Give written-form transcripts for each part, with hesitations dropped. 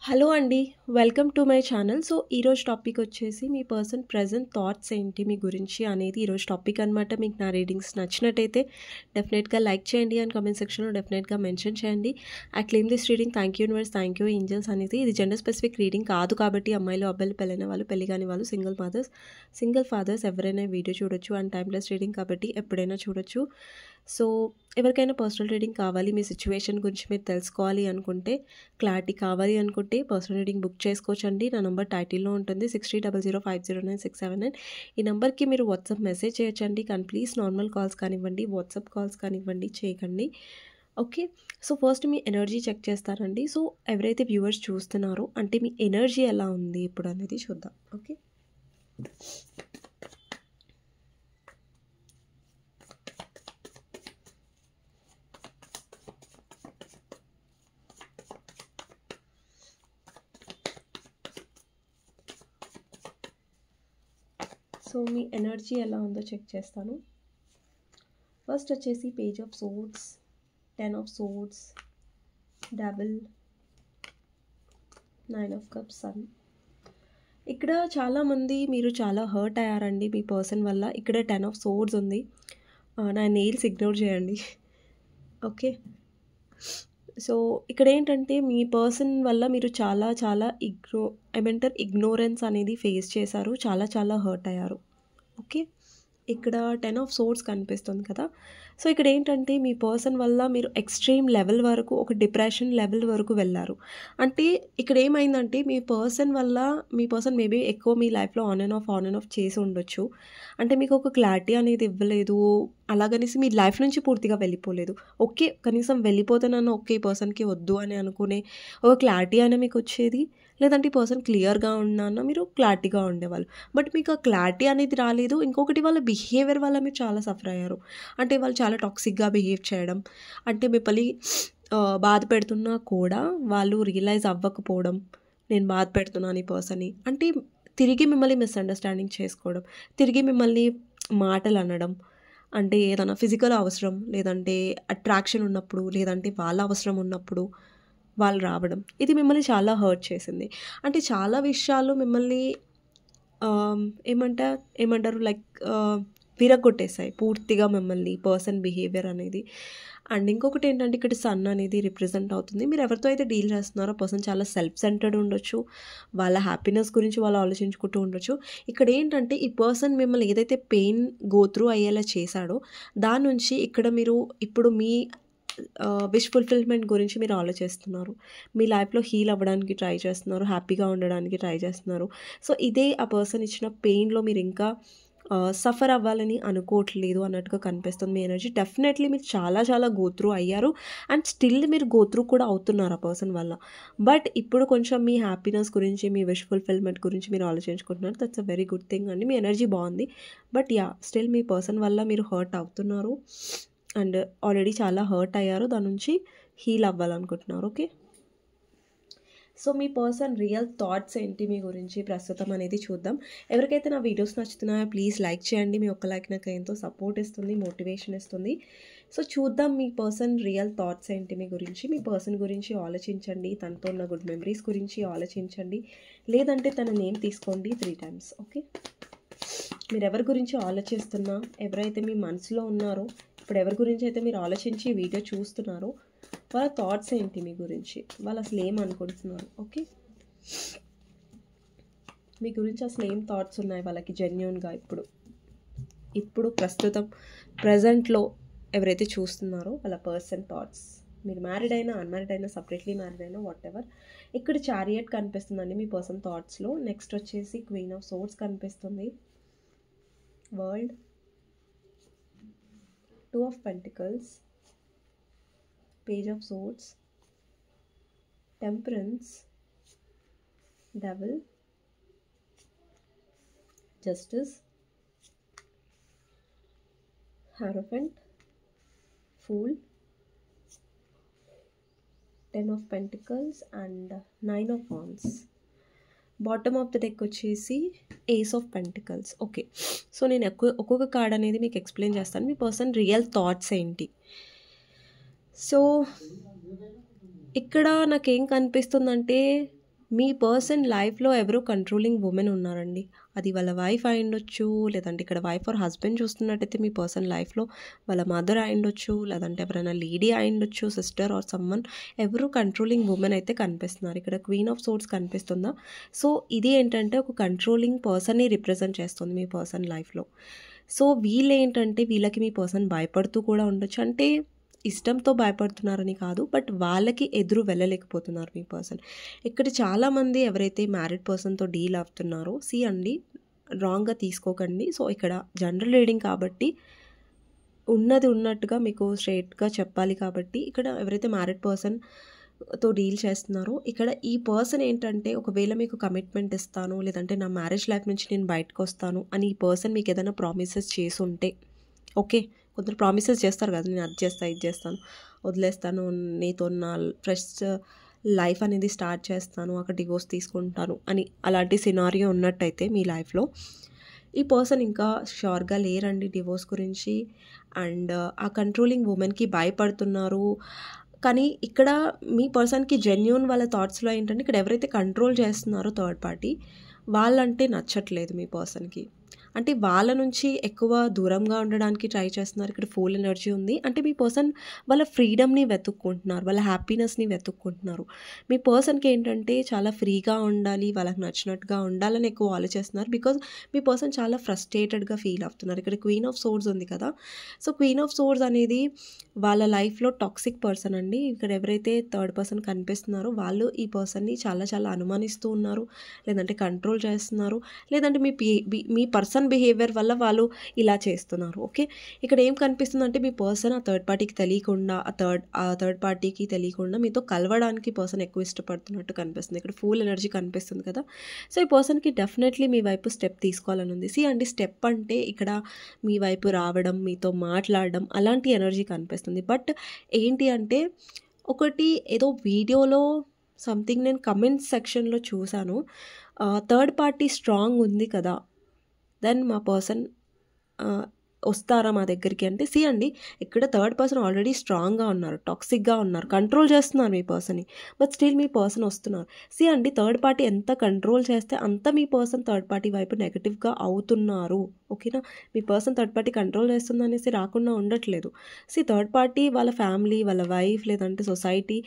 Hello అండి. Welcome to my channel. So, ఈరోజు topic వచ్చేసి మీ పర్సన్ ప్రెజెంట్ థాట్స్ ఏంటి మీ గురించి అనేది ఈరోజు టాపిక్ అనమాట. మీకు నా రీడింగ్స్ నచ్చినట్టయితే డెఫినెట్గా లైక్ చేయండి అండ్ కామెంట్ సెక్షన్లో డెఫినెట్గా మెన్షన్ చేయండి. I claim this reading. Thank you universe, thank you angels అనేది. ఇది జెండర్ స్పెసిఫిక్ రీడింగ్ కాదు కాబట్టి అమ్మాయిలు అబ్బాయిలు పెళ్ళైన వాళ్ళు పెళ్లి కాని వాళ్ళు సింగిల్ ఫాదర్స్ ఎవరైనా వీడియో చూడొచ్చు అండ్ టైమ్లెస్ రీడింగ్ కాబట్టి ఎప్పుడైనా చూడొచ్చు. సో ఎవరికైనా పర్సనల్ రీడింగ్ కావాలి, మీ సిచ్యువేషన్ గురించి మీరు తెలుసుకోవాలి అనుకుంటే, క్లారిటీ కావాలి అనుకుంటే పర్సనల్ రీడింగ్ బుక్ చేసుకోవచ్చండి. నా నెంబర్ టైటిల్లో ఉంటుంది 6300509679. ఈ నెంబర్కి మీరు వాట్సాప్ మెసేజ్ చేయొచ్చండి. కానీ ప్లీజ్ నార్మల్ కాల్స్ కానివ్వండి, వాట్సాప్ కాల్స్ కానివ్వండి చేయకండి. ఓకే. సో ఫస్ట్ మీ ఎనర్జీ చెక్ చేస్తారండి. సో ఎవరైతే వ్యూవర్స్ చూస్తున్నారో అంటే మీ ఎనర్జీ ఎలా ఉంది ఇప్పుడు అనేది చూద్దాం. ఓకే. సో మీ ఎనర్జీ ఎలా ఉందో చెక్ చేస్తాను. ఫస్ట్ వచ్చేసి page of swords, 10 of swords, double, 9 of cups, sun. ఇక్కడ చాలామంది మీరు చాలా హర్ట్ అయ్యారండి మీ పర్సన్ వల్ల. ఇక్కడ 10 ఆఫ్ సోర్డ్స్ ఉంది. నా నెయిల్స్ ఇగ్నోర్ చేయండి. ఓకే. సో ఇక్కడ ఏంటంటే మీ పర్సన్ వల్ల మీరు చాలా చాలా ఇగ్నోరెన్స్ అనేది ఫేస్ చేశారు, చాలా చాలా హర్ట్ అయ్యారు. ఓకే. ఇక్కడ 10 ఆఫ్ సోర్డ్స్ కనిపిస్తుంది కదా. సో ఇక్కడ ఏంటంటే మీ పర్సన్ వల్ల మీరు ఎక్స్ట్రీమ్ లెవెల్ వరకు, ఒక డిప్రెషన్ లెవెల్ వరకు వెళ్ళారు. అంటే ఇక్కడ ఏమైందంటే మీ పర్సన్ మేబీ ఎక్కువ మీ లైఫ్లో ఆన్ అండ్ ఆఫ్ చేసి ఉండొచ్చు. అంటే మీకు ఒక క్లారిటీ అనేది ఇవ్వలేదు. అలాగనేసి మీ లైఫ్ నుంచి పూర్తిగా వెళ్ళిపోలేదు. ఓకే, కనీసం వెళ్ళిపోతానన్న ఓకే ఈ పర్సన్కి వద్దు అని అనుకునే ఒక క్లారిటీ అయినా మీకు వచ్చేది. లేదంటే ఈ పర్సన్ క్లియర్గా ఉన్నా మీరు క్లారిటీగా ఉండేవాళ్ళు. బట్ మీకు ఆ క్లారిటీ అనేది రాలేదు. ఇంకొకటి వాళ్ళ బిహేవియర్ వల్ల మీరు చాలా సఫర్ అయ్యారు. అంటే వాళ్ళు చాలా టాక్సిక్గా బిహేవ్ చేయడం, అంటే మిమ్మల్ని బాధ పెడుతున్నా కూడా వాళ్ళు రియలైజ్ అవ్వకపోవడం, నేను బాధ పెడుతున్నాను ఈ పర్సన్ని, అంటే తిరిగి మిమ్మల్ని మిస్అండర్స్టాండింగ్ చేసుకోవడం, తిరిగి మిమ్మల్ని మాటలు అనడం, అంటే ఏదైనా ఫిజికల్ అవసరం, లేదంటే అట్రాక్షన్ ఉన్నప్పుడు, లేదంటే వాళ్ళ అవసరం ఉన్నప్పుడు వాళ్ళు రావడం, ఇది మిమ్మల్ని చాలా హర్ట్ చేసింది. అంటే చాలా విషయాలు మిమ్మల్ని ఏమంటారు లైక్ విరగొట్టేసాయి పూర్తిగా మిమ్మల్ని పర్సన్ బిహేవియర్ అనేది. అండ్ ఇంకొకటి ఏంటంటే ఇక్కడ సన్ అనేది రిప్రజెంట్ అవుతుంది. మీరు ఎవరితో అయితే డీల్ చేస్తున్నారో పర్సన్ చాలా సెల్ఫ్ సెంటర్డ్ ఉండొచ్చు, వాళ్ళ హ్యాపీనెస్ గురించి వాళ్ళు ఆలోచించుకుంటూ ఉండొచ్చు. ఇక్కడ ఏంటంటే ఈ పర్సన్ మిమ్మల్ని ఏదైతే పెయిన్ గో త్రూ అయ్యేలా చేశాడో దాని నుంచి ఇక్కడ మీరు ఇప్పుడు మీ విష్ ఫుల్ఫిల్మెంట్ గురించి మీరు ఆలోచిస్తున్నారు. మీ లైఫ్లో హీల్ అవ్వడానికి ట్రై చేస్తున్నారు, హ్యాపీగా ఉండడానికి ట్రై చేస్తున్నారు. సో ఇదే ఆ పర్సన్ ఇచ్చిన పెయిన్లో మీరు ఇంకా సఫర్ అవ్వాలని అనుకోవట్లేదు అన్నట్టుగా కనిపిస్తుంది మీ ఎనర్జీ. డెఫినెట్లీ మీరు చాలా చాలా గోత్రూ అయ్యారు అండ్ స్టిల్ మీరు గోత్రూ కూడా అవుతున్నారు ఆ పర్సన్ వల్ల. బట్ ఇప్పుడు కొంచెం మీ హ్యాపీనెస్ గురించి, మీ విష్ ఫుల్ఫిల్మెంట్ గురించి మీరు ఆలోచించుకుంటున్నారు. That's a very good thing అండి. మీ ఎనర్జీ బాగుంది. బట్ స్టిల్ మీ పర్సన్ వల్ల మీరు హర్ట్ అవుతున్నారు అండ్ ఆల్రెడీ చాలా హర్ట్ అయ్యారు, దాని నుంచి హీల్ అవ్వాలనుకుంటున్నారు. ఓకే. సో మీ పర్సన్ రియల్ థాట్స్ ఏంటి మీ గురించి ప్రస్తుతం అనేది చూద్దాం. ఎవరికైతే నా వీడియోస్ నచ్చుతున్నాయో ప్లీజ్ లైక్ చేయండి. మీ ఒక్క లైక్ నాకు ఎంతో సపోర్ట్ ఇస్తుంది, మోటివేషన్ ఇస్తుంది. సో చూద్దాం మీ పర్సన్ రియల్ థాట్స్ ఏంటి మీ గురించి. మీ పర్సన్ గురించి ఆలోచించండి, తనతో ఉన్న గుడ్ మెమరీస్ గురించి ఆలోచించండి, లేదంటే తన నేమ్ తీసుకోండి 3 times. ఓకే. మీరు ఎవరి గురించి ఆలోచిస్తున్నా, ఎవరైతే మీ మనసులో ఉన్నారో, ఇప్పుడు ఎవరి గురించి అయితే మీరు ఆలోచించి వీడియో చూస్తున్నారో వాళ్ళ థాట్స్ ఏంటి మీ గురించి, వాళ్ళు అసలు ఏమనుకుంటున్నారు. ఓకే. మీ గురించి అసలు ఏం థాట్స్ ఉన్నాయి వాళ్ళకి జెన్యూన్గా ఇప్పుడు ప్రస్తుతం ప్రజెంట్లో ఎవరైతే చూస్తున్నారో వాళ్ళ పర్సన్ థాట్స్. మీరు మ్యారీడ్ అయినా, అన్మ్యారీడ్ అయినా, సపరేట్లీ మ్యారీడ్ అయినా, వాట్ ఎవర్. ఇక్కడ చారియట్ కనిపిస్తుందండి మీ పర్సన్ థాట్స్లో. నెక్స్ట్ వచ్చేసి క్వీన్ ఆఫ్ సోర్డ్స్ కనిపిస్తుంది, world, 2 of Pentacles, Page of Swords, Temperance, Devil, Justice, Hierophant, Fool, 10 of Pentacles and 9 of Wands. Bottom of the deck వచ్చేసి ace of pentacles. Okay. So నేను ఒక్కొక్క card అనేది మీకు explain చేస్తాను. మీ person real thoughts ఏంటి. So ఇక్కడ నాకేం కనిపిస్తుందంటే మీ పర్సన్ లైఫ్లో ఎవరో కంట్రోలింగ్ ఉమెన్ ఉన్నారండి. అది వాళ్ళ వైఫ్ అయ్యుండొచ్చు, లేదంటే ఇక్కడ వైఫ్ ఆర్ హస్బెండ్ చూస్తున్నట్టయితే మీ పర్సన్ లైఫ్లో వాళ్ళ మదర్ అయ్యుండొచ్చు, లేదంటే ఎవరైనా లేడీ అయ్యుండొచ్చు, సిస్టర్ ఆర్ సమ్మన్. ఎవరు కంట్రోలింగ్ ఉమెన్ అయితే కనిపిస్తున్నారు. ఇక్కడ క్వీన్ ఆఫ్ సోర్డ్స్ కనిపిస్తుందా? సో ఇది ఏంటంటే ఒక కంట్రోలింగ్ పర్సన్ని రిప్రజెంట్ చేస్తుంది మీ పర్సన్ లైఫ్లో. సో వీళ్ళేంటంటే వీళ్ళకి మీ పర్సన్ భయపడుతూ కూడా ఉండొచ్చు. అంటే ఇష్టంతో భయపడుతున్నారని కాదు, బట్ వాళ్ళకి ఎదురు వెళ్ళలేకపోతున్నారు మీ పర్సన్. ఇక్కడ చాలామంది ఎవరైతే మ్యారీడ్ పర్సన్తో డీల్ అవుతున్నారో అండి, రాంగ్గా తీసుకోకండి. సో ఇక్కడ జనరల్ రీడింగ్ కాబట్టి ఉన్నది ఉన్నట్టుగా మీకు స్ట్రైట్గా చెప్పాలి. కాబట్టి ఇక్కడ ఎవరైతే మ్యారీడ్ పర్సన్తో డీల్ చేస్తున్నారో ఇక్కడ ఈ పర్సన్ ఏంటంటే ఒకవేళ మీకు కమిట్మెంట్ ఇస్తాను, లేదంటే నా మ్యారేజ్ లైఫ్ నుంచి నేను బయటకు వస్తాను అని ఈ పర్సన్ మీకు ఏదైనా ప్రామిసెస్ చేసి ఉంటే, ఓకే, కొందరు ప్రామిసెస్ చేస్తారు కదా, నేను అది చేస్తాను, ఇది చేస్తాను, వదిలేస్తాను, నీతో నా ఫ్రెష్ లైఫ్ అనేది స్టార్ట్ చేస్తాను, అక్కడ డివోర్స్ తీసుకుంటాను అని, అలాంటి సినారియో ఉన్నట్టయితే మీ లైఫ్లో ఈ పర్సన్ ఇంకా షూర్గా లేరండి డివోర్స్ గురించి. అండ్ ఆ కంట్రోలింగ్ ఉమెన్కి భయపడుతున్నారు. కానీ ఇక్కడ మీ పర్సన్కి జెన్యూన్ వాళ్ళ థాట్స్లో ఏంటంటే ఇక్కడ ఎవరైతే కంట్రోల్ చేస్తున్నారో థర్డ్ పార్టీ వాళ్ళంటే నచ్చట్లేదు మీ పర్సన్కి. అంటే వాళ్ళ నుంచి ఎక్కువ దూరంగా ఉండడానికి ట్రై చేస్తున్నారు. ఇక్కడ ఫుల్ ఎనర్జీ ఉంది. అంటే మీ పర్సన్ వాళ్ళ ఫ్రీడమ్ని వెతుక్కుంటున్నారు, వాళ్ళ హ్యాపీనెస్ని వెతుక్కుంటున్నారు. మీ పర్సన్కి ఏంటంటే చాలా ఫ్రీగా ఉండాలి, వాళ్ళకి నచ్చినట్టుగా ఉండాలని ఎక్కువ ఆలోచిస్తున్నారు. బికాజ్ మీ పర్సన్ చాలా ఫ్రస్ట్రేటెడ్గా ఫీల్ అవుతున్నారు. ఇక్కడ క్వీన్ ఆఫ్ సోర్డ్స్ ఉంది కదా, సో క్వీన్ ఆఫ్ సోర్డ్స్ అనేది వాళ్ళ లైఫ్లో టాక్సిక్ పర్సన్ అండి. ఇక్కడ ఎవరైతే థర్డ్ పర్సన్ కనిపిస్తున్నారో వాళ్ళు ఈ పర్సన్ని చాలా చాలా అనుమానిస్తూ ఉన్నారు, లేదంటే కంట్రోల్ చేస్తున్నారు, లేదంటే మీ పర్సన్ బిహేవియర్ వల్ల వాళ్ళు ఇలా చేస్తున్నారు. ఓకే, ఇక్కడ ఏం కనిపిస్తుందంటే మీ పర్సన్ ఆ థర్డ్ పార్టీకి తెలియకుండా, ఆ థర్డ్ పార్టీకి తెలియకుండా మీతో కలవడానికి పర్సన్ ఎక్కువ ఇష్టపడుతున్నట్టు కనిపిస్తుంది. ఇక్కడ ఫుల్ ఎనర్జీ కనిపిస్తుంది కదా. సో ఈ పర్సన్కి డెఫినెట్లీ మీ వైపు స్టెప్ తీసుకోవాలని ఉంది. అండి, స్టెప్ అంటే ఇక్కడ మీ వైపు రావడం, మీతో మాట్లాడడం, అలాంటి ఎనర్జీ కనిపిస్తుంది. బట్ ఏంటి అంటే ఒకటి ఏదో వీడియోలో సంథింగ్ నేను కమెంట్స్ సెక్షన్లో చూశాను, థర్డ్ పార్టీ స్ట్రాంగ్ ఉంది కదా, దెన్ మా పర్సన్ వస్తారా మా దగ్గరికి అంటే, అండి ఇక్కడ థర్డ్ పర్సన్ ఆల్రెడీ స్ట్రాంగ్గా ఉన్నారు, టాక్సిక్గా ఉన్నారు, కంట్రోల్ చేస్తున్నారు మీ పర్సన్ని, బట్ స్టిల్ మీ పర్సన్ వస్తున్నారు. అండి, థర్డ్ పార్టీ ఎంత కంట్రోల్ చేస్తే అంత మీ పర్సన్ థర్డ్ పార్టీ వైపు నెగిటివ్గా అవుతున్నారు. ఓకేనా, మీ పర్సన్ థర్డ్ పార్టీ కంట్రోల్ చేస్తుంది అనేసి రాకుండా ఉండట్లేదు. థర్డ్ పార్టీ వాళ్ళ ఫ్యామిలీ, వాళ్ళ వైఫ్, లేదంటే సొసైటీ,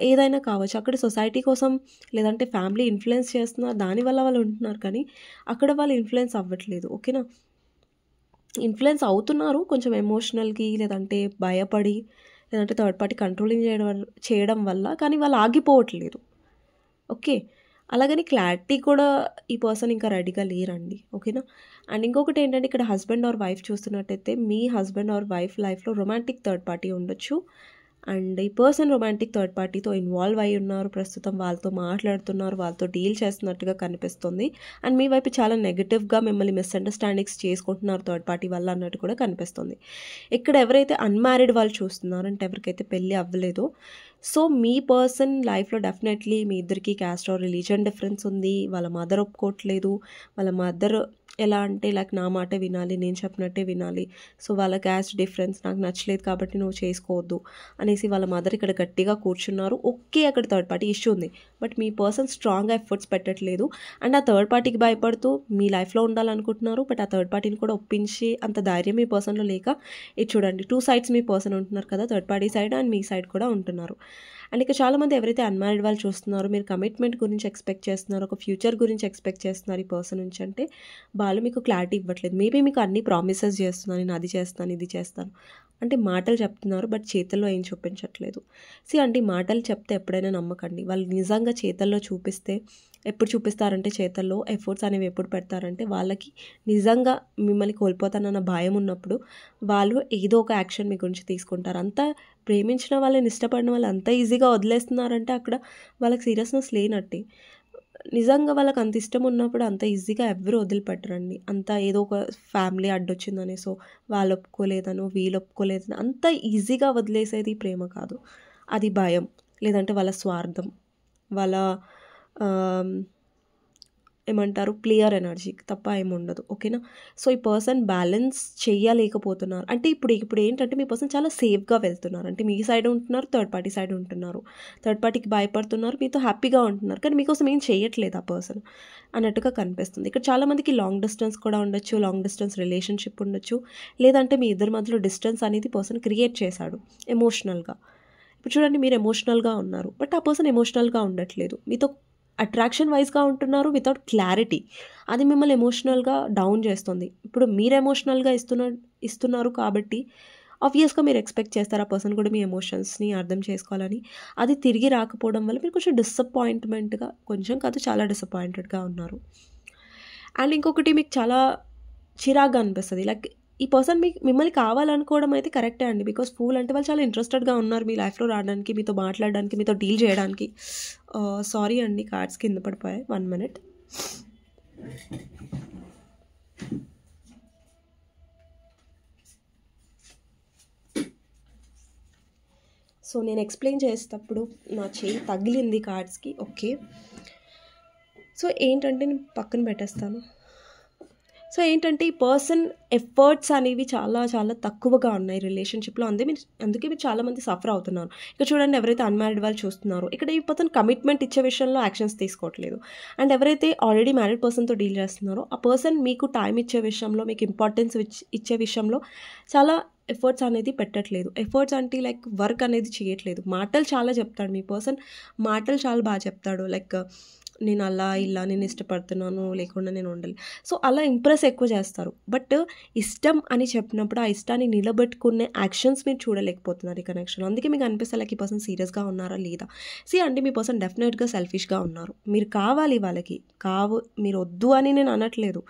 ఏదైనా కావచ్చు, అక్కడ సొసైటీ కోసం లేదంటే ఫ్యామిలీ ఇన్ఫ్లుయెన్స్ చేస్తున్నారు, దానివల్ల వాళ్ళు ఉంటున్నారు. కానీ అక్కడ వాళ్ళు ఇన్ఫ్లుయెన్స్ అవ్వట్లేదు. ఓకేనా, ఇన్ఫ్లుయెన్స్ అవుతున్నారు కొంచెం ఎమోషనల్కి, లేదంటే భయపడి, లేదంటే థర్డ్ పార్టీ కంట్రోలింగ్ చేయడం వల్ల, కానీ వాళ్ళు ఆగిపోవట్లేదు. ఓకే, అలాగని క్లారిటీ కూడా ఈ పర్సన్ ఇంకా రెడీగా లేరండి. ఓకేనా, అండ్ ఇంకొకటి ఏంటంటే ఇక్కడ హస్బెండ్ ఆర్ వైఫ్ చూస్తున్నట్టయితే మీ హస్బెండ్ ఆర్ వైఫ్ లైఫ్లో రొమాంటిక్ థర్డ్ పార్టీ ఉండొచ్చు. అండ్ ఈ పర్సన్ రొమాంటిక్ థర్డ్ పార్టీతో ఇన్వాల్వ్ అయి ఉన్నారు, ప్రస్తుతం వాళ్ళతో మాట్లాడుతున్నారు, వాళ్ళతో డీల్ చేస్తున్నట్టుగా కనిపిస్తుంది. అండ్ మీ వైపు చాలా నెగిటివ్గా మిమ్మల్ని మిస్అండర్స్టాండింగ్స్ చేసుకుంటున్నారు థర్డ్ పార్టీ వల్ల అన్నట్టు కూడా కనిపిస్తుంది. ఇక్కడ ఎవరైతే అన్మ్యారీడ్ వాళ్ళు చూస్తున్నారు, అంటే ఎవరికైతే పెళ్ళి అవ్వలేదో, సో మీ పర్సన్ లైఫ్లో డెఫినెట్లీ మీ ఇద్దరికి క్యాస్ట్ ఆర్ రిలీజన్ డిఫరెన్స్ ఉంది. వాళ్ళ మదర్ ఒప్పుకోవట్లేదు. వాళ్ళ మదర్ ఎలా అంటే లైక్ నా మాట వినాలి, నేను చెప్పినట్టే వినాలి, సో వాళ్ళ క్యాస్ట్ డిఫరెన్స్ నాకు నచ్చలేదు కాబట్టి నువ్వు చేసుకోవద్దు అనేసి వాళ్ళ మదర్ ఇక్కడ గట్టిగా కూర్చున్నారు. ఓకే, అక్కడ థర్డ్ పార్టీ ఇష్యూ ఉంది, బట్ మీ పర్సన్ స్ట్రాంగ్గా ఎఫర్ట్స్ పెట్టట్లేదు. అండ్ ఆ థర్డ్ పార్టీకి భయపడుతూ మీ లైఫ్లో ఉండాలనుకుంటున్నారు, బట్ ఆ థర్డ్ పార్టీని కూడా ఒప్పించి అంత ధైర్యం మీ పర్సన్లో లేక, ఇది చూడండి, 2 sides మీ పర్సన్ ఉంటున్నారు కదా, third party side and me side కూడా ఉంటున్నారు. అండ్ ఇక చాలామంది ఎవరైతే అన్మ్యారీడ్ వాళ్ళు చూస్తున్నారు, మీరు కమిట్మెంట్ గురించి ఎక్స్పెక్ట్ చేస్తున్నారు, ఒక ఫ్యూచర్ గురించి ఎక్స్పెక్ట్ చేస్తున్నారు ఈ పర్సన్ నుంచి, అంటే వాళ్ళు మీకు క్లారిటీ ఇవ్వట్లేదు. మేబీ మీకు అన్ని ప్రామిసెస్ చేస్తున్నాను, నేను అది చేస్తాను, ఇది చేస్తాను అంటే మాటలు చెప్తున్నారు, బట్ చేతల్లో ఏం చూపించట్లేదు. అంటే మాటలు చెప్తే ఎప్పుడైనా నమ్మకండి. వాళ్ళు నిజంగా చేతల్లో చూపిస్తే, ఎప్పుడు చూపిస్తారంటే చేతల్లో ఎఫర్ట్స్ అనేవి ఎప్పుడు పెడతారంటే వాళ్ళకి నిజంగా మిమ్మల్ని కోల్పోతానన్న భయం ఉన్నప్పుడు వాళ్ళు ఏదో ఒక యాక్షన్ మీ గురించి తీసుకుంటారు. అంతా ప్రేమించిన వాళ్ళని, ఇష్టపడిన వాళ్ళు అంత ఈజీగా వదిలేస్తున్నారంటే అక్కడ వాళ్ళకి సీరియస్నెస్ లేనట్టే. నిజంగా వాళ్ళకి అంత ఇష్టం ఉన్నప్పుడు అంత ఈజీగా ఎవరు వదిలిపెట్టరండి. అంత ఏదో ఒక ఫ్యామిలీ అడ్డొచ్చిందని, సో వాళ్ళు ఒప్పుకోలేదనో వీళ్ళు ఒప్పుకోలేదని అంత ఈజీగా వదిలేసేది ప్రేమ కాదు, అది భయం, లేదంటే వాళ్ళ స్వార్థం, వాళ్ళ ఏమంటారు క్లియర్ ఎనర్జీ తప్ప ఏముండదు. ఓకేనా? సో ఈ పర్సన్ బ్యాలెన్స్ చేయలేకపోతున్నారు. అంటే ఇప్పుడు ఏంటంటే మీ పర్సన్ చాలా సేఫ్గా వెళ్తున్నారు. అంటే మీ సైడ్ ఉంటున్నారు, థర్డ్ పార్టీ సైడ్ ఉంటున్నారు. థర్డ్ పార్టీకి భయపడుతున్నారు, మీతో హ్యాపీగా ఉంటున్నారు, కానీ మీకోసం ఏం చేయట్లేదు ఆ పర్సన్ అన్నట్టుగా కనిపిస్తుంది. ఇక్కడ చాలామందికి లాంగ్ డిస్టెన్స్ కూడా ఉండొచ్చు, లాంగ్ డిస్టెన్స్ రిలేషన్షిప్ ఉండొచ్చు, లేదంటే మీ ఇద్దరి మధ్యలో డిస్టెన్స్ అనేది పర్సన్ క్రియేట్ చేశాడు ఎమోషనల్గా. ఇప్పుడు చూడండి, మీరు ఎమోషనల్గా ఉన్నారు, బట్ ఆ పర్సన్ ఎమోషనల్గా ఉండట్లేదు, మీతో అట్రాక్షన్ వైజ్గా ఉంటున్నారు వితౌట్ క్లారిటీ. అది మిమ్మల్ని ఎమోషనల్గా డౌన్ చేస్తుంది. ఇప్పుడు మీరు ఎమోషనల్గా ఇస్తున్నారు కాబట్టి ఆబ్వియస్గా మీరు ఎక్స్పెక్ట్ చేస్తారు ఆ పర్సన్ కూడా మీ ఎమోషన్స్ని అర్థం చేసుకోవాలని. అది తిరిగి రాకపోవడం వల్ల మీరు కొంచెం డిసప్పాయింట్మెంట్గా, కొంచెం కాదు చాలా డిసప్పాయింటెడ్గా ఉన్నారు. అండ్ ఇంకొకటి, మీకు చాలా చిరాగ్గా అనిపిస్తుంది. లైక్ ఈ పర్సన్ మిమ్మల్ని కావాలనుకోవడం అయితే కరెక్టే అండి. బికాస్ ఫూల్ అంటే వాళ్ళు చాలా ఇంట్రెస్టెడ్గా ఉన్నారు మీ లైఫ్లో రావడానికి, మీతో మాట్లాడడానికి, మీతో డీల్ చేయడానికి. సారీ అండి, కార్డ్స్ కింద పడిపోయాయి, 1 minute. సో నేను ఎక్స్ప్లెయిన్ చేసేటప్పుడు నా చేయి తగిలింది కార్డ్స్కి. ఓకే, సో ఏంటంటే నేను పక్కన పెట్టేస్తాను. సో ఏంటంటే ఈ పర్సన్ ఎఫర్ట్స్ అనేవి చాలా చాలా తక్కువగా ఉన్నాయి రిలేషన్షిప్లో. అందుకే మీరు చాలామంది సఫర్ అవుతున్నారు. ఇక్కడ చూడండి, ఎవరైతే అన్మ్యారీడ్ వాళ్ళు చూస్తున్నారో ఇక్కడ ఈ పర్సన్ కమిట్మెంట్ ఇచ్చే విషయంలో యాక్షన్స్ తీసుకోవట్లేదు. అండ్ ఎవరైతే ఆల్రెడీ మ్యారీడ్ పర్సన్తో డీల్ చేస్తున్నారో ఆ పర్సన్ మీకు టైం ఇచ్చే విషయంలో, మీకు ఇంపార్టెన్స్ ఇచ్చే విషయంలో చాలా ఎఫర్ట్స్ అనేది పెట్టట్లేదు. ఎఫర్ట్స్ అంటే లైక్ వర్క్ అనేది చేయట్లేదు. మాటలు చాలా చెప్తాడు మీ పర్సన్, మాటలు చాలా బాగా చెప్తాడు. లైక్ నేను అలా ఇలా నేను ఇష్టపడుతున్నాను, లేకుండా నేను ఉండాలి. సో అలా ఇంప్రెస్ ఎక్కువ చేస్తారు. బట్ ఇష్టం అని చెప్పినప్పుడు ఆ ఇష్టాన్ని నిలబెట్టుకునే యాక్షన్స్ మీరు చూడలేకపోతున్నారు ఈ కనెక్షన్. అందుకే మీకు అనిపిస్తే లైక్ ఈ పర్సన్ సీరియస్గా ఉన్నారా లేదా. అంటే మీ పర్సన్ డెఫినెట్గా సెల్ఫిష్గా ఉన్నారు. మీరు కావాలి వాళ్ళకి, మీరు వద్దు అని నేను అనట్లేదు.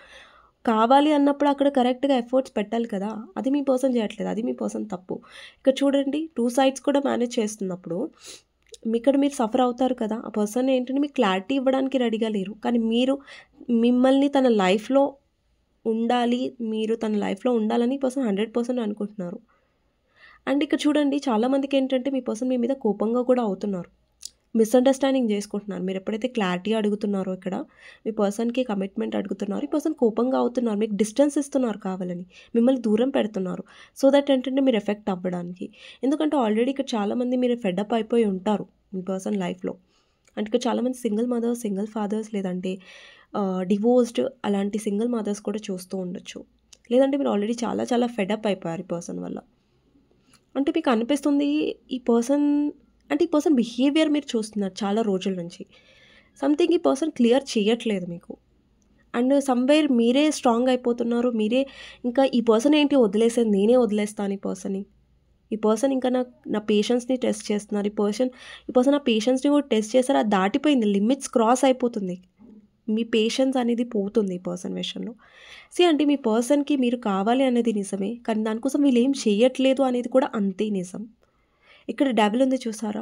కావాలి అన్నప్పుడు అక్కడ కరెక్ట్గా ఎఫర్ట్స్ పెట్టాలి కదా. అది మీ పర్సన్ చేయట్లేదు, అది మీ పర్సన్ తప్పు. ఇక్కడ చూడండి, 2 sides కూడా మేనేజ్ చేస్తున్నప్పుడు ఇక్కడ మీరు సఫర్ అవుతారు కదా. ఆ పర్సన్ ఏంటంటే మీకు క్లారిటీ ఇవ్వడానికి రెడీగా లేరు, కానీ మిమ్మల్ని తన లైఫ్లో ఉండాలి, మీరు తన లైఫ్లో ఉండాలని పర్సన్ 100% అనుకుంటున్నారు. అండ్ ఇక్కడ చూడండి, చాలామందికి ఏంటంటే మీ పర్సన్ మీ మీద కోపంగా కూడా అవుతున్నారు, మిస్అండర్స్టాండింగ్ చేసుకుంటున్నారు. మీరు ఎప్పుడైతే క్లారిటీ అడుగుతున్నారో, ఇక్కడ మీ పర్సన్కి కమిట్మెంట్ అడుగుతున్నారు, ఈ పర్సన్ కోపంగా అవుతున్నారు, మీకు డిస్టెన్స్ ఇస్తున్నారు, కావాలని మిమ్మల్ని దూరం పెడుతున్నారు, సో దట్ ఏంటంటే మీరు ఎఫెక్ట్ అవ్వడానికి. ఎందుకంటే ఆల్రెడీ ఇక్కడ చాలామంది మీరు ఫెడప్ అయిపోయి ఉంటారు మీ పర్సన్ లైఫ్లో. అంటే ఇక్కడ చాలామంది సింగిల్ మదర్స్, సింగిల్ ఫాదర్స్, లేదంటే డివోర్స్డ్ అలాంటి సింగిల్ మదర్స్ కూడా చూస్తూ ఉండొచ్చు. లేదంటే మీరు ఆల్రెడీ చాలా చాలా ఫెడప్ అయిపోయారు ఈ పర్సన్ వల్ల. అంటే మీకు అనిపిస్తుంది ఈ పర్సన్ బిహేవియర్ మీరు చూస్తున్నారు చాలా రోజుల నుంచి. సంథింగ్ ఈ పర్సన్ క్లియర్ చేయట్లేదు మీకు. అండ్ సమ్వేర్ మీరే స్ట్రాంగ్ అయిపోతున్నారు. మీరే ఇంకా ఈ పర్సన్ ఏంటి వదిలేసేది, నేనే వదిలేస్తాను ఈ పర్సన్ ఇంకా నా పేషెన్స్ని టెస్ట్ చేస్తున్నారు. ఈ పర్సన్ ఆ పేషెన్స్ని కూడా టెస్ట్ చేస్తారు, అది దాటిపోయింది, లిమిట్స్ క్రాస్ అయిపోతుంది, మీ పేషెన్స్ అనేది పోతుంది ఈ పర్సన్ విషయంలో. అంటే మీ పర్సన్కి మీరు కావాలి అనేది నిజమే, కానీ దానికోసం వీళ్ళు ఏం చేయట్లేదు అనేది కూడా అంతే నిజం. ఇక్కడ డబుల్ ఉంది చూసారా,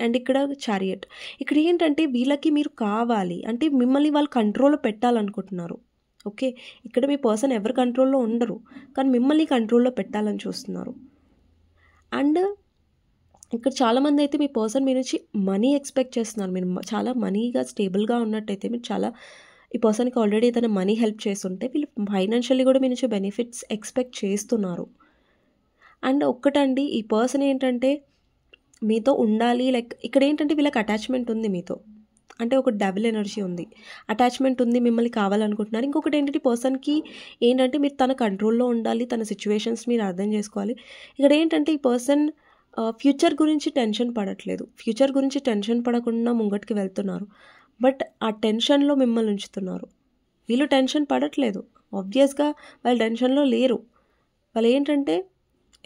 అండ్ ఇక్కడ చారియట్. ఇక్కడ ఏంటంటే వీళ్ళకి మీరు కావాలి అంటే మిమ్మల్ని వాళ్ళు కంట్రోల్లో పెట్టాలనుకుంటున్నారు. ఓకే, ఇక్కడ మీ పర్సన్ ఎవరి కంట్రోల్లో ఉండరు, కానీ మిమ్మల్ని కంట్రోల్లో పెట్టాలని చూస్తున్నారు. అండ్ ఇక్కడ చాలామంది అయితే మీ పర్సన్ మీ నుంచి మనీ ఎక్స్పెక్ట్ చేస్తున్నారు. మీరు చాలా మనీగా స్టేబుల్గా ఉన్నట్టయితే, మీరు చాలా ఈ పర్సన్కి ఆల్రెడీ ఏదైనా మనీ హెల్ప్ చేస్తుంటే వీళ్ళు ఫైనాన్షియల్లీ కూడా మీ నుంచి బెనిఫిట్స్ ఎక్స్పెక్ట్ చేస్తున్నారు. అండ్ ఒక్కటండి, ఈ పర్సన్ ఏంటంటే మీతో ఉండాలి, లైక్ ఇక్కడ ఏంటంటే వీళ్ళకి అటాచ్మెంట్ ఉంది మీతో, అంటే ఒక డబుల్ ఎనర్జీ ఉంది, అటాచ్మెంట్ ఉంది, మిమ్మల్ని కావాలనుకుంటున్నారు. ఇంకొకటి ఏంటంటే పర్సన్కి ఏంటంటే మీరు తన కంట్రోల్లో ఉండాలి, తన సిచ్యువేషన్స్ మీరు అర్థం చేసుకోవాలి. ఇక్కడ ఏంటంటే ఈ పర్సన్ ఫ్యూచర్ గురించి టెన్షన్ పడట్లేదు, ఫ్యూచర్ గురించి టెన్షన్ పడకుండా ముంగటికి వెళ్తున్నారు, బట్ ఆ టెన్షన్లో మిమ్మల్ని ఉంచుతున్నారు. వీళ్ళు టెన్షన్ పడట్లేదు, ఆబ్వియస్గా వాళ్ళు టెన్షన్లో లేరు. వాళ్ళు ఏంటంటే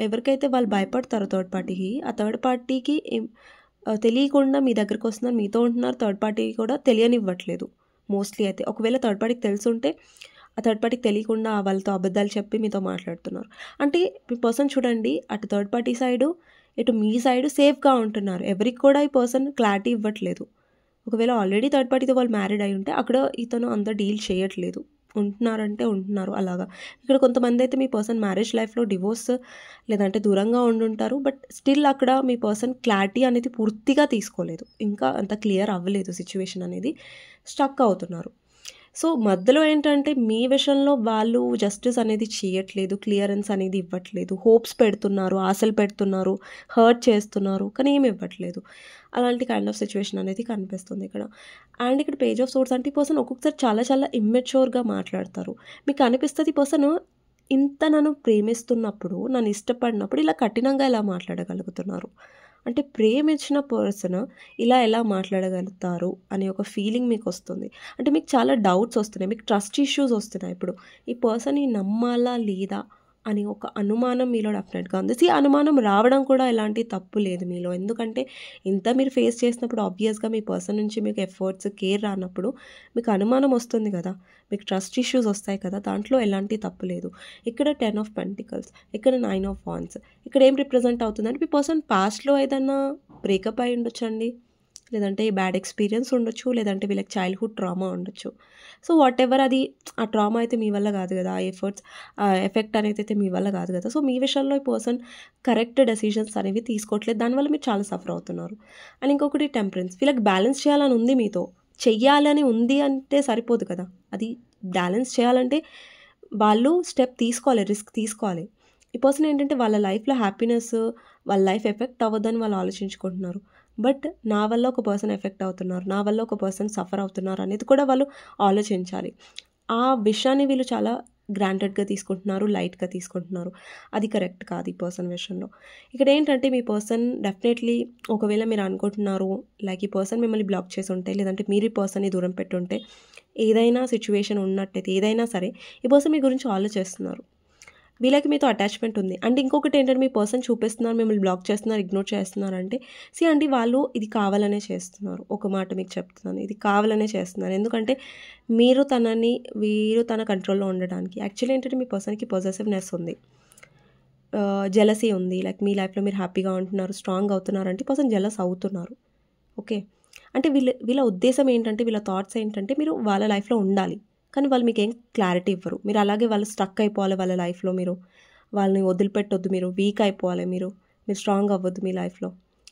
ఎవరికైతే వాళ్ళు భయపడతారో థర్డ్ పార్టీకి, ఆ థర్డ్ పార్టీకి తెలియకుండా మీ దగ్గరికి వస్తున్నారు, మీతో ఉంటున్నారు, థర్డ్ పార్టీ కూడా తెలియనివ్వట్లేదు మోస్ట్లీ. అయితే ఒకవేళ థర్డ్ పార్టీకి తెలుసుంటే ఆ థర్డ్ పార్టీకి తెలియకుండా వాళ్ళతో అబద్ధాలు చెప్పి మీతో మాట్లాడుతున్నారు. అంటే మీ పర్సన్ చూడండి, అటు థర్డ్ పార్టీ సైడు ఇటు మీ సైడు సేఫ్గా ఉంటున్నారు, ఎవరికి కూడా ఈ పర్సన్ క్లారిటీ ఇవ్వట్లేదు. ఒకవేళ ఆల్రెడీ థర్డ్ పార్టీతో వాళ్ళు మ్యారీడ్ అయి ఉంటే అక్కడ ఇతను అంత డీల్ చేయట్లేదు, ఉంటున్నారంటే ఉంటున్నారు అలాగా. ఇక్కడ కొంతమంది అయితే మీ పర్సన్ మ్యారేజ్ లైఫ్లో డివోర్స్ లేదంటే దూరంగా ఉండుంటారు, బట్ స్టిల్ అక్కడ మీ పర్సన్ క్లారిటీ అనేది పూర్తిగా తీసుకోలేదు, ఇంకా అంత క్లియర్ అవ్వలేదు, సిచ్యువేషన్ అనేది స్టక్ అవుతున్నారు. సో మధ్యలో ఏంటంటే మీ విషయంలో వాళ్ళు జస్టిస్ అనేది చేయట్లేదు, క్లియరెన్స్ అనేది ఇవ్వట్లేదు, హోప్స్ పెడుతున్నారు, ఆశలు పెడుతున్నారు, హర్ట్ చేస్తున్నారు, కానీ ఏమి ఇవ్వట్లేదు. అలాంటి కైండ్ ఆఫ్ సిచ్యువేషన్ అనేది కనిపిస్తుంది ఇక్కడ. అండ్ ఇక్కడ పేజ్ ఆఫ్ సోర్స్ అంటే ఈ పర్సన్ ఒక్కొక్కసారి చాలా చాలా ఇమ్మెచ్యూర్గా మాట్లాడతారు. మీకు అనిపిస్తుంది ఈ పర్సన్ ఇంత నన్ను ప్రేమిస్తున్నప్పుడు, నన్ను ఇష్టపడినప్పుడు ఇలా కఠినంగా ఎలా మాట్లాడగలుగుతున్నారు, అంటే ప్రేమించిన పర్సన్ ఇలా ఎలా మాట్లాడగలుగుతారు అనే ఒక ఫీలింగ్ మీకు వస్తుంది. అంటే మీకు చాలా డౌట్స్ వస్తున్నాయి, మీకు ట్రస్ట్ ఇష్యూస్ వస్తున్నాయి. ఇప్పుడు ఈ పర్సన్ని నమ్మాలా లేదా అని ఒక అనుమానం మీలో డెఫినెట్గా ఉంది. అనుమానం రావడం కూడా ఎలాంటి తప్పు లేదు మీలో, ఎందుకంటే ఇంత మీరు ఫేస్ చేసినప్పుడు ఆబ్వియస్గా మీ పర్సన్ నుంచి మీకు ఎఫర్ట్స్, కేర్ రానప్పుడు మీకు అనుమానం వస్తుంది కదా, మీకు ట్రస్ట్ ఇష్యూస్ వస్తాయి కదా, దాంట్లో ఎలాంటి తప్పు లేదు. ఇక్కడ 10 ఆఫ్ పెంటికల్స్, ఇక్కడ 9 ఆఫ్ వాండ్స్, ఇక్కడ ఏం రిప్రజెంట్ అవుతుందంటే మీ పర్సన్ పాస్ట్లో ఏదైనా బ్రేకప్ అయి ఉండొచ్చండి, లేదంటే బ్యాడ్ ఎక్స్పీరియన్స్ ఉండొచ్చు, లేదంటే వీళ్ళకి చైల్డ్హుడ్ ట్రామా ఉండొచ్చు. సో వాట్ ఎవర్ అది, ఆ ట్రామా అయితే మీ వల్ల కాదు కదా, ఆ ఎఫర్ట్స్, ఆ ఎఫెక్ట్ అనేది అయితే మీ వల్ల కాదు కదా. సో మీ విషయంలో ఈ పర్సన్ కరెక్ట్ డెసిషన్స్ అనేవి తీసుకోవట్లేదు, దానివల్ల మీరు చాలా సఫర్ అవుతున్నారు. అండ్ ఇంకొకటి టెంపరెన్స్, వీళ్ళకి బ్యాలెన్స్ చేయాలని ఉంది, మీతో చెయ్యాలని ఉంది అంటే సరిపోదు కదా, అది బ్యాలెన్స్ చేయాలంటే వాళ్ళు స్టెప్ తీసుకోవాలి, రిస్క్ తీసుకోవాలి. ఈ పర్సన్ ఏంటంటే వాళ్ళ లైఫ్లో హ్యాపీనెస్, వాళ్ళ లైఫ్ ఎఫెక్ట్ అవ్వదని వాళ్ళు ఆలోచించుకుంటున్నారు. బట్ నా వల్ల ఒక పర్సన్ ఎఫెక్ట్ అవుతున్నారు, నా వల్ల ఒక పర్సన్ సఫర్ అవుతున్నారు అనేది కూడా వాళ్ళు ఆలోచించాలి. ఆ విషయాన్ని వీళ్ళు చాలా గ్రాంటెడ్గా తీసుకుంటున్నారు, లైట్గా తీసుకుంటున్నారు. అది కరెక్ట్ కాదు ఈ పర్సన్ విషయంలో. ఇక్కడ ఏంటంటే మీ పర్సన్ డెఫినెట్లీ, ఒకవేళ మీరు అనుకుంటున్నారు లైక్ ఈ పర్సన్ మిమ్మల్ని బ్లాక్ చేసి ఉంటే, లేదంటే మీరు ఈ పర్సన్ని దూరం పెట్టుంటే, ఏదైనా సిచ్యువేషన్ ఉన్నట్టయితే, ఏదైనా సరే ఈ పర్సన్ మీ గురించి ఆలోచిస్తున్నారు, వీళ్ళకి మీతో అటాచ్మెంట్ ఉంది. అండ్ ఇంకొకటి ఏంటంటే మీ పర్సన్ చూపిస్తున్నారు, మిమ్మల్ని బ్లాక్ చేస్తున్నారు, ఇగ్నోర్ చేస్తున్నారు అంటే అంటే వాళ్ళు ఇది కావాలనే చేస్తున్నారు. ఒక మాట మీకు చెప్తున్నాను, ఇది కావాలనే చేస్తున్నారు, ఎందుకంటే వీరు తన కంట్రోల్లో ఉండడానికి. యాక్చువల్లీ ఏంటంటే మీ పర్సన్కి పొజెసివ్నెస్ ఉంది, జెలసీ ఉంది. లైక్ మీ లైఫ్లో మీరు హ్యాపీగా ఉంటున్నారు, స్ట్రాంగ్ అవుతున్నారు అంటే పర్సన్ జెలస్ అవుతున్నారు. ఓకే, అంటే వీళ్ళ ఉద్దేశం ఏంటంటే, వీళ్ళ థాట్స్ ఏంటంటే మీరు వాళ్ళ లైఫ్లో ఉండాలి, కానీ వాళ్ళు మీకు ఏం క్లారిటీ ఇవ్వరు. మీరు అలాగే వాళ్ళు స్ట్రక్ అయిపోవాలి వాళ్ళ లైఫ్లో, మీరు వాళ్ళని వదిలిపెట్టొద్దు, మీరు వీక్ అయిపోవాలి, మీరు స్ట్రాంగ్ అవ్వద్దు మీ లైఫ్లో.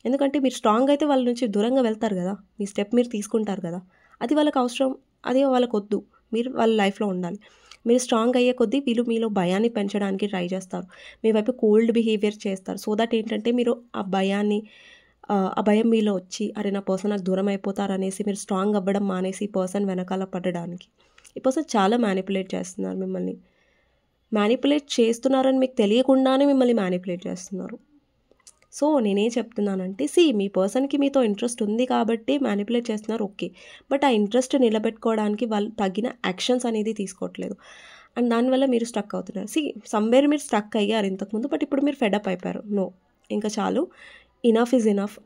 ఎందుకంటే మీరు స్ట్రాంగ్ అయితే వాళ్ళ నుంచి దూరంగా వెళ్తారు కదా, మీ స్టెప్ మీరు తీసుకుంటారు కదా, అది వాళ్ళకి అవసరం, అదే వాళ్ళకి వద్దు. మీరు వాళ్ళ లైఫ్లో ఉండాలి. మీరు స్ట్రాంగ్ అయ్యే కొద్దీ వీళ్ళు మీలో భయాన్ని పెంచడానికి ట్రై చేస్తారు, మీ వైపు కోల్డ్ బిహేవియర్ చేస్తారు. సో దట్ ఏంటంటే మీరు ఆ భయం మీలో వచ్చి, అరే నా పర్సన్ నాకు దూరం అయిపోతారు అనేసి మీరు స్ట్రాంగ్ అవ్వడం మానేసి ఈ పర్సన్ వెనకాల పడడానికి. ఈ పర్సన్ చాలా మ్యానిపులేట్ చేస్తున్నారు మిమ్మల్ని, మ్యానిపులేట్ చేస్తున్నారని మీకు తెలియకుండానే మిమ్మల్ని మ్యానిపులేట్ చేస్తున్నారు. సో నేనేం చెప్తున్నానంటే, మీ పర్సన్కి మీతో ఇంట్రెస్ట్ ఉంది కాబట్టి మ్యానిపులేట్ చేస్తున్నారు, ఓకే, బట్ ఆ ఇంట్రెస్ట్ నిలబెట్టుకోవడానికి వాళ్ళు తగిన యాక్షన్స్ అనేది తీసుకోవట్లేదు, అండ్ దానివల్ల మీరు స్ట్రక్ అవుతున్నారు. సమ్వేర్ మీరు స్ట్రక్ అయ్యారు ఇంతకుముందు, బట్ ఇప్పుడు మీరు ఫెడప్ అయిపోయారు. నో, ఇంకా చాలు, ఇనఫ్ ఈజ్ ఇనఫ్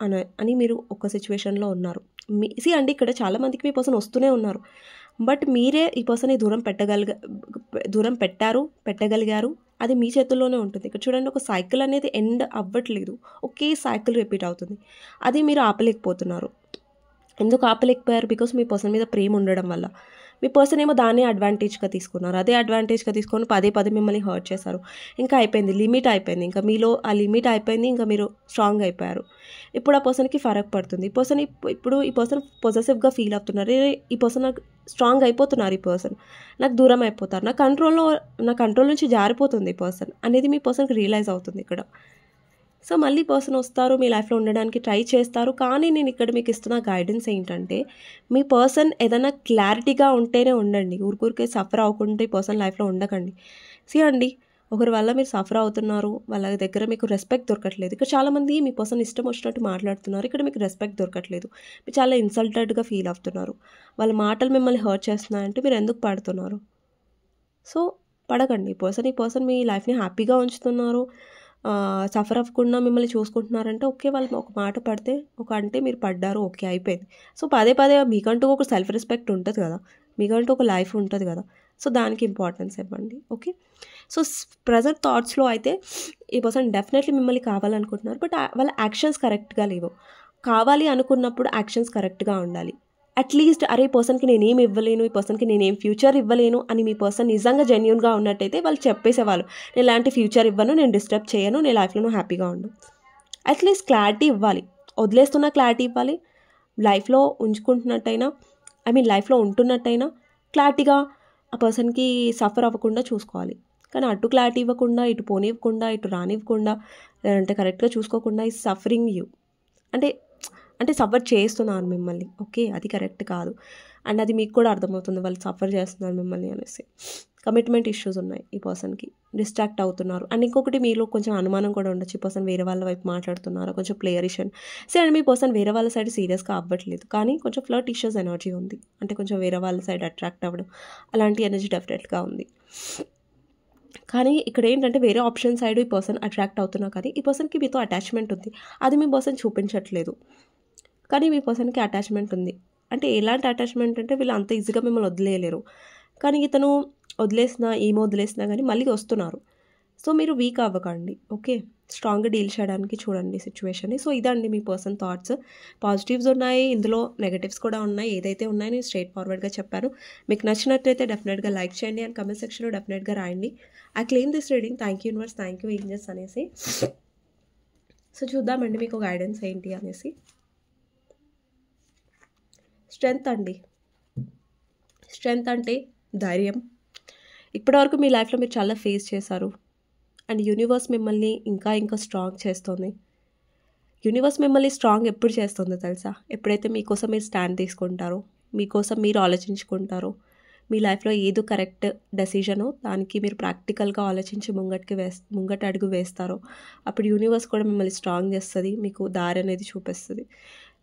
అని మీరు ఒక సిచ్యువేషన్లో ఉన్నారు. అంటే ఇక్కడ చాలామందికి మీ పర్సన్ వస్తూనే ఉన్నారు, బట్ మీరే ఈ పర్సన్ని దూరం పెట్టగలిగారు, అది మీ చేతుల్లోనే ఉంటుంది. ఇక్కడ చూడండి, ఒక సైకిల్ అనేది ఎండ్ అవ్వట్లేదు, ఒకే సైకిల్ రిపీట్ అవుతుంది, అది మీరు ఆపలేకపోతున్నారు. ఎందుకు ఆపలేకపోయారు? బికాస్ మీ పర్సన్ మీద ప్రేమ ఉండడం వల్ల. మీ పర్సన్ ఏమో దాన్ని అడ్వాంటేజ్గా తీసుకున్నారు, అదే అడ్వాంటేజ్గా తీసుకొని పదే పదే మిమ్మల్ని హర్ట్ చేశారు. ఇంకా అయిపోయింది, లిమిట్ అయిపోయింది, ఇంకా మీలో ఆ లిమిట్ అయిపోయింది, ఇంకా మీరు స్ట్రాంగ్ అయిపోయారు. ఇప్పుడు ఆ పర్సన్కి ఫరక్ పడుతుంది. ఇప్పుడు ఈ పర్సన్ పొజెసివ్గా ఫీల్ అవుతున్నారు, ఈ పర్సన్ నాకు స్ట్రాంగ్ అయిపోతున్నారు, ఈ పర్సన్ నాకు దూరం అయిపోతారు, నా కంట్రోల్ నుంచి జారిపోతుంది ఈ పర్సన్ అనేది మీ పర్సన్కి రియలైజ్ అవుతుంది ఇక్కడ. సో మళ్ళీ పర్సన్ వస్తారు, మీ లైఫ్లో ఉండడానికి ట్రై చేస్తారు. కానీ నేను ఇక్కడ మీకు ఇస్తున్న గైడెన్స్ ఏంటంటే, మీ పర్సన్ ఏదైనా క్లారిటీగా ఉంటేనే ఉండండి, ఊరికే సఫర్ అవ్వకుండా ఈ పర్సన్ లైఫ్లో ఉండకండి. అండి, ఒకరి వల్ల మీరు సఫర్ అవుతున్నారు, వాళ్ళ దగ్గర మీకు రెస్పెక్ట్ దొరకట్లేదు. ఇక్కడ చాలామంది మీ పర్సన్ ఇష్టం వచ్చినట్టు మాట్లాడుతున్నారు, ఇక్కడ మీకు రెస్పెక్ట్ దొరకట్లేదు, మీరు చాలా ఇన్సల్టెడ్గా ఫీల్ అవుతున్నారు, వాళ్ళ మాటలు మిమ్మల్ని హర్ట్ చేస్తున్నాయంటే మీరు ఎందుకు పడుతున్నారు? సో పడకండి. ఈ పర్సన్ మీ లైఫ్ని హ్యాపీగా ఉంచుతున్నారు, సఫర్ అవ్వకుండా మిమ్మల్ని చూసుకుంటున్నారంటే ఓకే, వాళ్ళు ఒక మాట పడితే అంటే మీరు పడ్డారు, ఓకే, అయిపోయింది. సో పదే మీకంటూ ఒక సెల్ఫ్ రెస్పెక్ట్ ఉంటుంది కదా, మీకంటూ ఒక లైఫ్ ఉంటుంది కదా, సో దానికి ఇంపార్టెన్స్ ఇవ్వండి. ఓకే, సో ప్రజెంట్ థాట్స్లో అయితే ఈ పర్సన్ డెఫినెట్లీ మిమ్మల్ని కావాలనుకుంటున్నారు, బట్ వాళ్ళ యాక్షన్స్ కరెక్ట్గా లేవు. కావాలి అనుకున్నప్పుడు యాక్షన్స్ కరెక్ట్గా ఉండాలి. అట్లీస్ట్ అరే ఈ పర్సన్కి నేనేం ఇవ్వలేను, ఈ పర్సన్కి నేనేం ఫ్యూచర్ ఇవ్వలేను అని మీ పర్సన్ నిజంగా జెన్యూన్గా ఉన్నట్టయితే వాళ్ళు చెప్పేసేవాళ్ళు, నేను ఎలాంటి ఫ్యూచర్ ఇవ్వను, నేను డిస్టర్బ్ చేయను, నేను లైఫ్లో హ్యాపీగా ఉండు. అట్లీస్ట్ క్లారిటీ ఇవ్వాలి, వదిలేస్తున్న క్లారిటీ ఇవ్వాలి. లైఫ్లో ఉంచుకుంటున్నట్టయినా, లైఫ్లో ఉంటున్నట్టయినా క్లారిటీగా ఆ పర్సన్కి సఫర్ అవ్వకుండా చూసుకోవాలి. కానీ అటు క్లారిటీ ఇవ్వకుండా, ఇటు పోనివ్వకుండా, ఇటు రానివ్వకుండా, లేదంటే కరెక్ట్గా చూసుకోకుండా ఈ సఫరింగ్ యూ అంటే అంటే సఫర్ చేస్తున్నారు మిమ్మల్ని. ఓకే, అది కరెక్ట్ కాదు. అండ్ అది మీకు కూడా అర్థమవుతుంది వాళ్ళు సఫర్ చేస్తున్నారు మిమ్మల్ని అనేసి. కమిట్మెంట్ ఇష్యూస్ ఉన్నాయి ఈ పర్సన్కి, డిస్ట్రాక్ట్ అవుతున్నారు. అండ్ ఇంకొకటి మీలో కొంచెం అనుమానం కూడా ఉండొచ్చు, ఈ పర్సన్ వేరే వాళ్ళ వైపు మాట్లాడుతున్నారు, కొంచెం ప్లేయరిష్ అని. సరే అండ్ మీ పర్సన్ వేరే వాళ్ళ సైడ్ సీరియస్గా అవ్వట్లేదు, కానీ కొంచెం ఫ్లర్ట్ ఇష్యూస్ ఎనర్జీ ఉంది. అంటే కొంచెం వేరే వాళ్ళ సైడ్ అట్రాక్ట్ అవ్వడం, అలాంటి ఎనర్జీ డెఫినెట్గా ఉంది. కానీ ఇక్కడ ఏంటంటే వేరే ఆప్షన్ సైడ్ ఈ పర్సన్ అట్రాక్ట్ అవుతున్నా కానీ ఈ పర్సన్కి మీతో అటాచ్మెంట్ ఉంది. అది మీ పర్సన్ చూపించట్లేదు, కానీ మీ పర్సన్కి అటాచ్మెంట్ ఉంది. అంటే ఎలాంటి అటాచ్మెంట్ అంటే వీళ్ళు అంత ఈజీగా మిమ్మల్ని వదిలేయలేరు. కానీ ఇతను వదిలేసినా కానీ మళ్ళీ వస్తున్నారు. సో మీరు వీక్ అవ్వకండి, ఓకే, స్ట్రాంగ్గా డీల్ చేయడానికి చూడండి సిచ్యువేషన్ని. సో ఇదండి మీ పర్సన్ థాట్స్. పాజిటివ్స్ ఉన్నాయి, ఇందులో నెగటివ్స్ కూడా ఉన్నాయి. ఏదైతే ఉన్నాయో నేను స్ట్రైట్ ఫార్వర్డ్గా చెప్పాను. మీకు నచ్చినట్లయితే డెఫినెట్గా లైక్ చేయండి అండ్ కమెంట్ సెక్షన్లో డెఫినెట్గా రాయండి I claim this reading, thank you universe, thank you angels అనేసి. సో చూద్దామండి మీకు గైడెన్స్ ఏంటి అనేసి. స్ట్రెంగ్త్ అండి, స్ట్రెంగ్త్ అంటే ధైర్యం. ఇప్పటివరకు మీ లైఫ్లో మీరు చాలా ఫేస్ చేశారు అండ్ యూనివర్స్ మిమ్మల్ని ఇంకా ఇంకా స్ట్రాంగ్ చేస్తుంది. యూనివర్స్ మిమ్మల్ని స్ట్రాంగ్ ఎప్పుడు చేస్తుందో తెలుసా? ఎప్పుడైతే మీకోసం మీరు స్టాండ్ తీసుకుంటారో, మీకోసం మీరు ఆలోచించుకుంటారో, మీ లైఫ్లో ఏదో కరెక్ట్ డెసిషనో దానికి మీరు ప్రాక్టికల్గా ఆలోచించి ముంగట అడుగు వేస్తారో అప్పుడు యూనివర్స్ కూడా మిమ్మల్ని స్ట్రాంగ్ చేస్తుంది, మీకు దారి అనేది చూపిస్తుంది.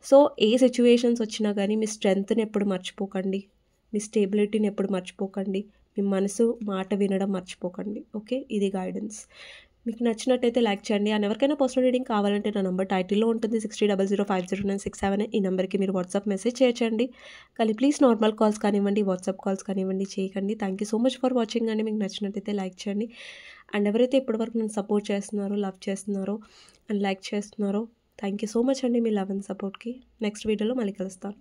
సో ఏ సిచ్యువేషన్స్ వచ్చినా కానీ మీ స్ట్రెంగ్త్ని ఎప్పుడు మర్చిపోకండి, మీ స్టేబిలిటీని ఎప్పుడు మర్చిపోకండి, మీ మనసు మాట వినడం మర్చిపోకండి. ఓకే, ఇది గైడెన్స్. మీకు నచ్చినట్టయితే లైక్ చేయండి. అండ్ ఎవరికైనా పర్సనల్ రీడింగ్ కావాలంటే నా నెంబర్ టైటిల్లో ఉంటుంది 6000500967. ఈ నెంబర్కి మీరు వాట్సాప్ మెసేజ్ చేయొచ్చండి. కానీ ప్లీజ్ నార్మల్ కాల్స్ కానివ్వండి, వాట్సాప్ కాల్స్ కానివ్వండి చేయకండి. Thank you so much for watching అండి. మీకు నచ్చినట్టయితే లైక్ చేయండి. అండ్ ఎవరైతే ఇప్పటివరకు నన్ను సపోర్ట్ చేస్తున్నారో, లవ్ చేస్తున్నారో అండ్ లైక్ చేస్తున్నారో, థ్యాంక్ యూ సో మచ్ అండి మీ లవ్ అండ్ సపోర్ట్కి. నెక్స్ట్ వీడియోలో మళ్ళీ కలుస్తాను.